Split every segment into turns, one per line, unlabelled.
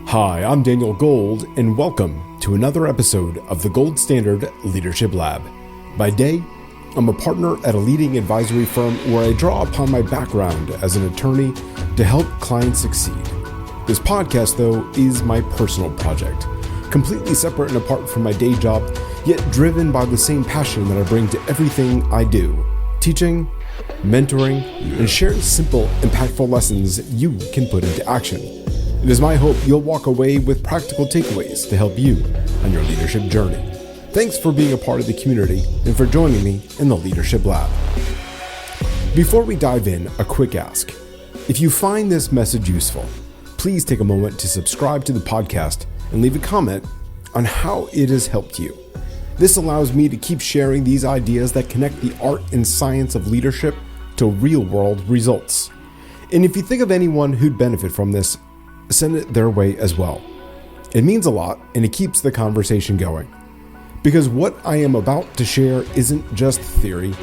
Hi, I'm Daniel Gold, and welcome to another episode of the Gold Standard Leadership Lab. By day, I'm a partner at a leading advisory firm where I draw upon my background as an attorney to help clients succeed. This podcast, though, is my personal project, completely separate and apart from my day job, yet driven by the same passion that I bring to everything I do: teaching, mentoring, and sharing simple, impactful lessons you can put into action. It is my hope you'll walk away with practical takeaways to help you on your leadership journey. Thanks for being a part of the community and for joining me in the Leadership Lab. Before we dive in, a quick ask. If you find this message useful, please take a moment to subscribe to the podcast and leave a comment on how it has helped you. This allows me to keep sharing these ideas that connect the art and science of leadership to real-world results. And if you think of anyone who'd benefit from this, send it their way as well. It means a lot, and it keeps the conversation going. Because what I am about to share isn't just theory.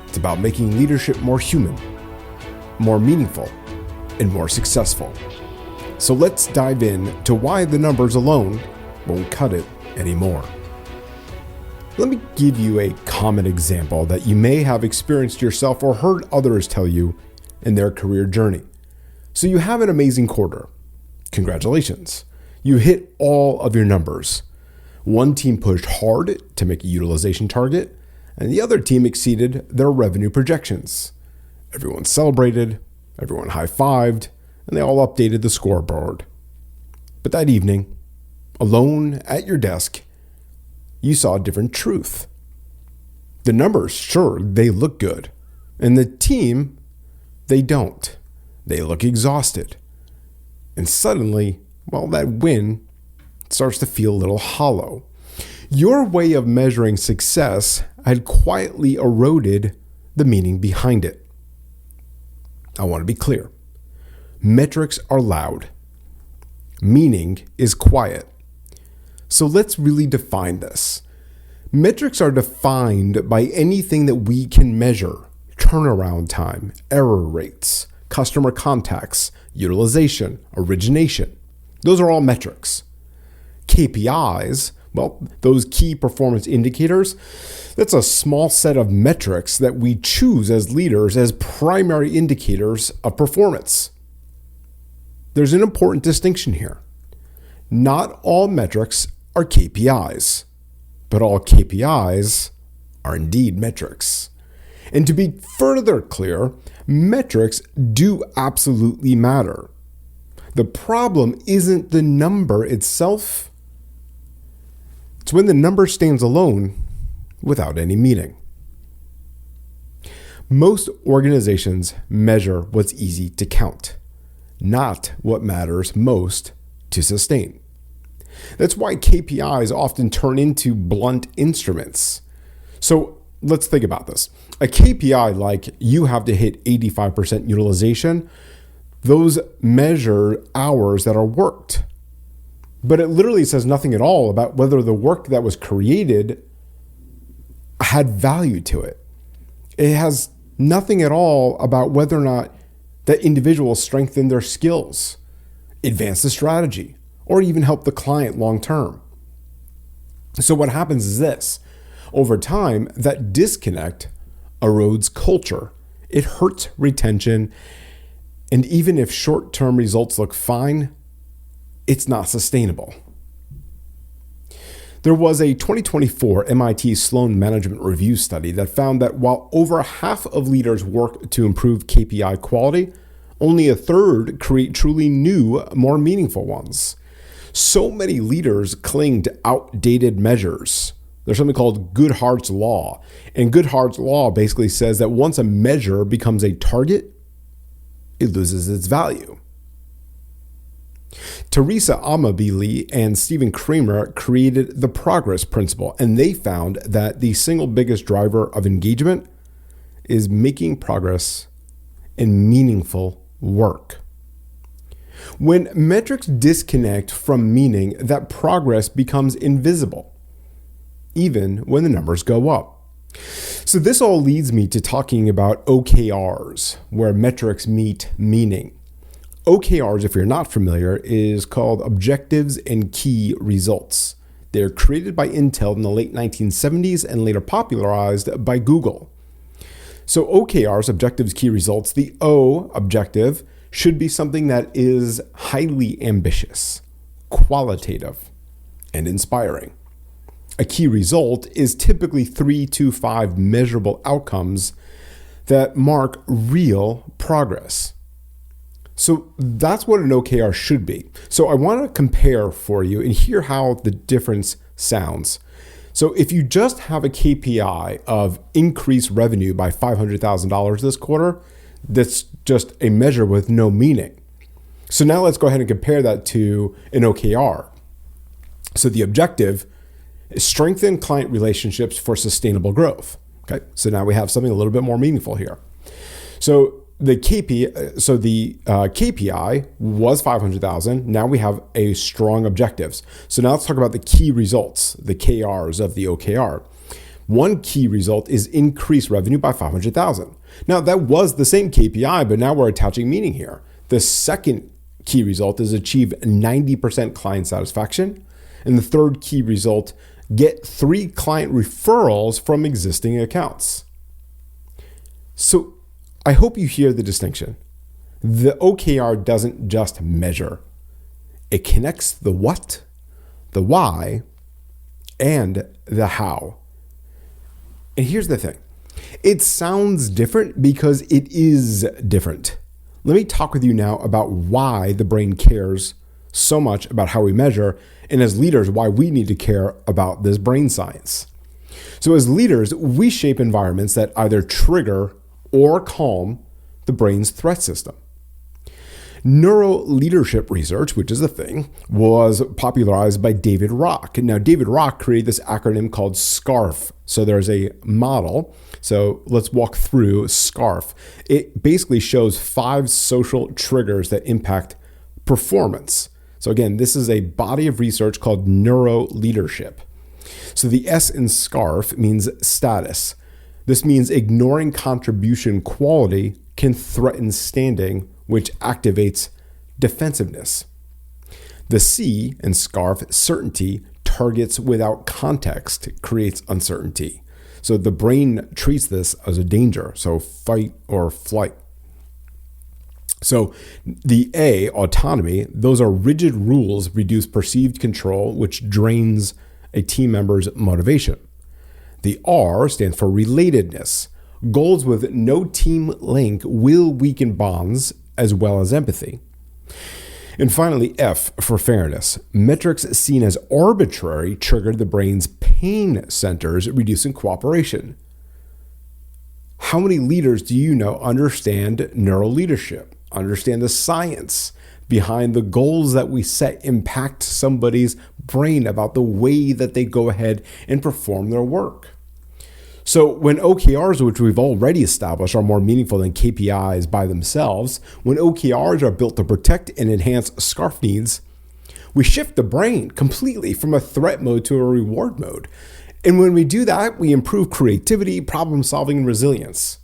It's about making leadership more human, more meaningful, and more successful. So let's dive in to why the numbers alone won't cut it anymore. Let me give you a common example that you may have experienced yourself or heard others tell you in their career journey. So you have an amazing quarter. Congratulations. You hit all of your numbers. One team pushed hard to make a utilization target, and the other team exceeded their revenue projections. Everyone celebrated, everyone high-fived, and they all updated the scoreboard. But that evening, alone at your desk, you saw a different truth. The numbers, sure, they look good. And the team, they don't. They look exhausted. And suddenly, that win starts to feel a little hollow. Your way of measuring success had quietly eroded the meaning behind it. I want to be clear. Metrics are loud. Meaning is quiet. So let's really define this. Metrics are defined by anything that we can measure: turnaround time, error rates, customer contacts, utilization, origination. Those are all metrics. KPIs, those key performance indicators, that's a small set of metrics that we choose as leaders as primary indicators of performance. There's an important distinction here. Not all metrics are KPIs, but all KPIs are indeed metrics. And to be further clear, metrics do absolutely matter. The problem isn't the number itself. It's when the number stands alone without any meaning. Most organizations measure what's easy to count, not what matters most to sustain. That's why KPIs often turn into blunt instruments. So let's think about this. A KPI like you have to hit 85% utilization, those measure hours that are worked. But it literally says nothing at all about whether the work that was created had value to it. It has nothing at all about whether or not that individual strengthened their skills, advanced the strategy, or even help the client long term. So what happens is this. Over time, that disconnect erodes culture. It hurts retention. And even if short-term results look fine, it's not sustainable. There was a 2024 MIT Sloan Management Review study that found that while over half of leaders work to improve KPI quality, only a third create truly new, more meaningful ones. So many leaders cling to outdated measures. There's something called Goodhart's Law. And Goodhart's Law basically says that once a measure becomes a target, it loses its value. Teresa Amabile and Stephen Kramer created the progress principle, and they found that the single biggest driver of engagement is making progress in meaningful work. When metrics disconnect from meaning, that progress becomes invisible, even when the numbers go up. So this all leads me to talking about OKRs, where metrics meet meaning. OKRs, if you're not familiar, is called Objectives and Key Results. They're created by Intel in the late 1970s and later popularized by Google. So OKRs, Objectives, Key Results, the O, objective, should be something that is highly ambitious, qualitative, and inspiring. A key result is typically 3 to 5 measurable outcomes that mark real progress. So that's what an OKR should be. So I want to compare for you and hear how the difference sounds. So if you just have a KPI of increased revenue by $500,000 this quarter, that's just a measure with no meaning. So now let's go ahead and compare that to an OKR. So the objective is strengthen client relationships for sustainable growth. Okay, so now we have something a little bit more meaningful here. So the KPI was 500,000. Now we have a strong objectives. So now let's talk about the key results, the KRs of the OKR. One key result is increased revenue by 500,000. Now that was the same KPI, but now we're attaching meaning here. The second key result is achieve 90% client satisfaction. And the third key result, get 3 client referrals from existing accounts. So I hope you hear the distinction. The OKR doesn't just measure. It connects the what, the why, and the how. And here's the thing. It sounds different because it is different. Let me talk with you now about why the brain cares so much about how we measure, and as leaders, why we need to care about this brain science. So as leaders, we shape environments that either trigger or calm the brain's threat system. Neuro leadership research, which is a thing, was popularized by David Rock. Now, David Rock created this acronym called SCARF. So there's a model. So let's walk through SCARF. It basically shows 5 social triggers that impact performance. So again, this is a body of research called neuro leadership. So the S in SCARF means status. This means ignoring contribution quality can threaten standing, which activates defensiveness. The C in SCARF, certainty, targets without context, creates uncertainty. So the brain treats this as a danger, so fight or flight. So the A, autonomy, those are rigid rules reduce perceived control, which drains a team member's motivation. The R stands for relatedness. Goals with no team link will weaken bonds as well as empathy. And finally, F for fairness. Metrics seen as arbitrary trigger the brain's pain centers, reducing cooperation. How many leaders do you know understand neuro leadership, understand the science behind the goals that we set impact somebody's brain about the way that they go ahead and perform their work? So when OKRs, which we've already established, are more meaningful than KPIs by themselves, when OKRs are built to protect and enhance SCARF needs, we shift the brain completely from a threat mode to a reward mode. And when we do that, we improve creativity, problem solving, and resilience.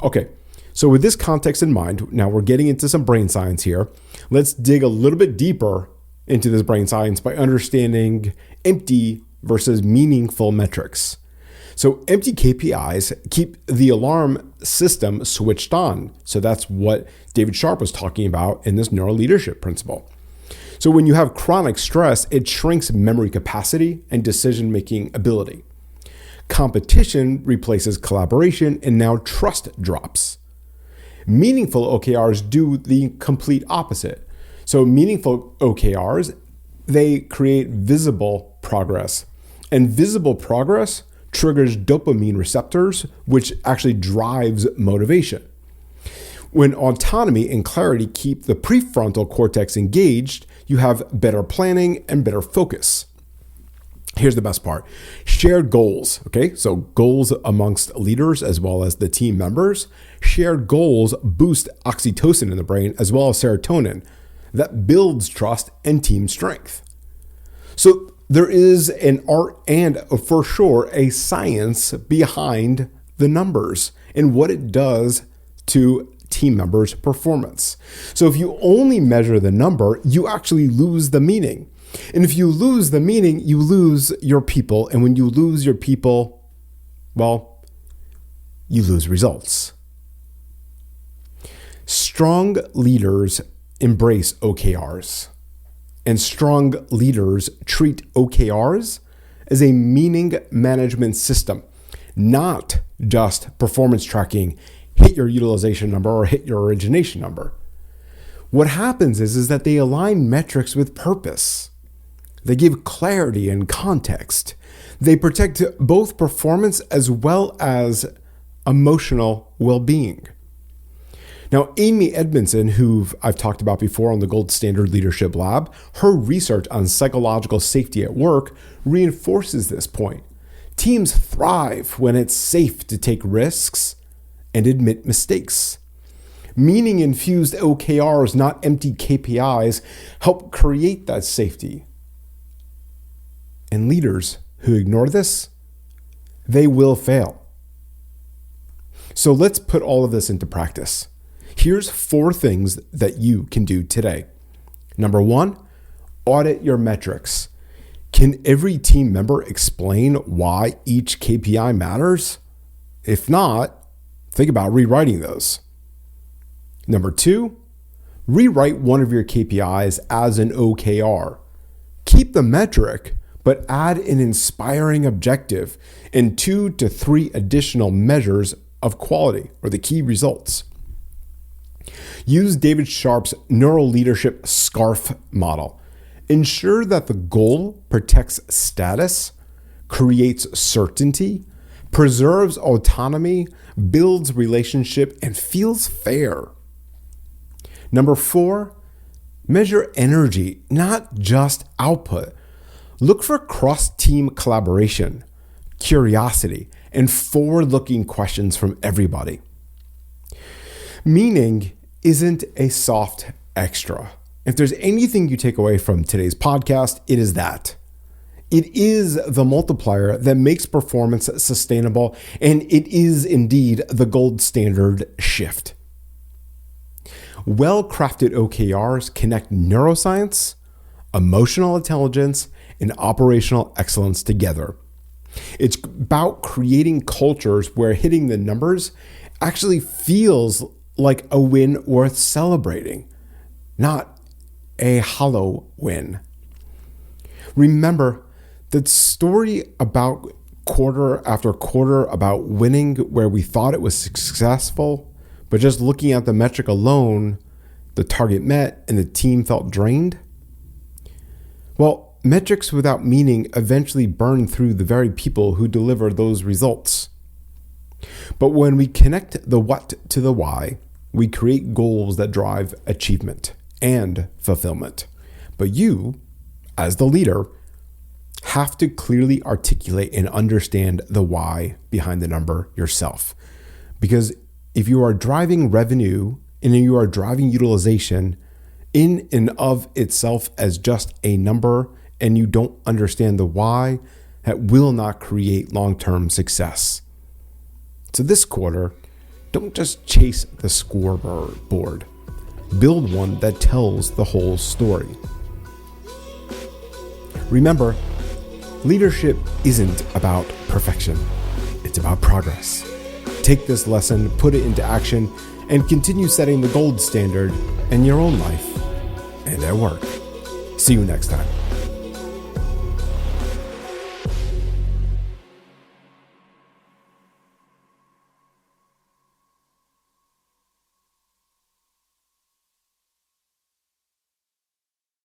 Okay, so with this context in mind, now we're getting into some brain science here. Let's dig a little bit deeper into this brain science by understanding empty versus meaningful metrics. So empty KPIs keep the alarm system switched on. So that's what David Sharp was talking about in this neuro leadership principle. So when you have chronic stress, it shrinks memory capacity and decision-making ability. Competition replaces collaboration, and now trust drops. Meaningful OKRs do the complete opposite. So meaningful OKRs, they create visible progress. And visible progress triggers dopamine receptors, which actually drives motivation. When autonomy and clarity keep the prefrontal cortex engaged, you have better planning and better focus. Here's the best part. Shared goals, okay? So goals amongst leaders as well as the team members. Shared goals boost oxytocin in the brain as well as serotonin. That builds trust and team strength. So there is an art and for sure a science behind the numbers and what it does to team members' performance. So if you only measure the number, you actually lose the meaning. And if you lose the meaning, you lose your people. And when you lose your people, well, you lose results. Strong leaders embrace OKRs. And strong leaders treat OKRs as a meaning management system, not just performance tracking, hit your utilization number or hit your origination number. What happens is that they align metrics with purpose. They give clarity and context. They protect both performance as well as emotional well-being. Now, Amy Edmondson, who I've talked about before on the Gold Standard Leadership Lab, her research on psychological safety at work reinforces this point. Teams thrive when it's safe to take risks and admit mistakes. Meaning-infused OKRs, not empty KPIs, help create that safety. And leaders who ignore this, they will fail. So let's put all of this into practice. Here's 4 things that you can do today. Number 1, audit your metrics. Can every team member explain why each KPI matters? If not, think about rewriting those. Number 2, rewrite one of your KPIs as an OKR. Keep the metric, but add an inspiring objective and 2 to 3 additional measures of quality or the key results. Use David Sharp's neuroleadership SCARF model. Ensure that the goal protects status, creates certainty, preserves autonomy, builds relationship, and feels fair. Number 4, measure energy, not just output. Look for cross-team collaboration, curiosity, and forward-looking questions from everybody. Meaning isn't a soft extra. If there's anything you take away from today's podcast, it is that. It is the multiplier that makes performance sustainable, and it is indeed the gold standard shift. Well-crafted OKRs connect neuroscience, emotional intelligence, and operational excellence together. It's about creating cultures where hitting the numbers actually feels like a win worth celebrating, not a hollow win. Remember, the story about quarter after quarter about winning where we thought it was successful, but just looking at the metric alone, the target met and the team felt drained. Well, metrics without meaning eventually burn through the very people who deliver those results. But when we connect the what to the why, we create goals that drive achievement and fulfillment. But you, as the leader, have to clearly articulate and understand the why behind the number yourself. Because if you are driving revenue and you are driving utilization in and of itself as just a number and you don't understand the why, that will not create long-term success. So this quarter, don't just chase the scoreboard. Build one that tells the whole story. Remember, leadership isn't about perfection. It's about progress. Take this lesson, put it into action, and continue setting the gold standard in your own life and at work. See you next time.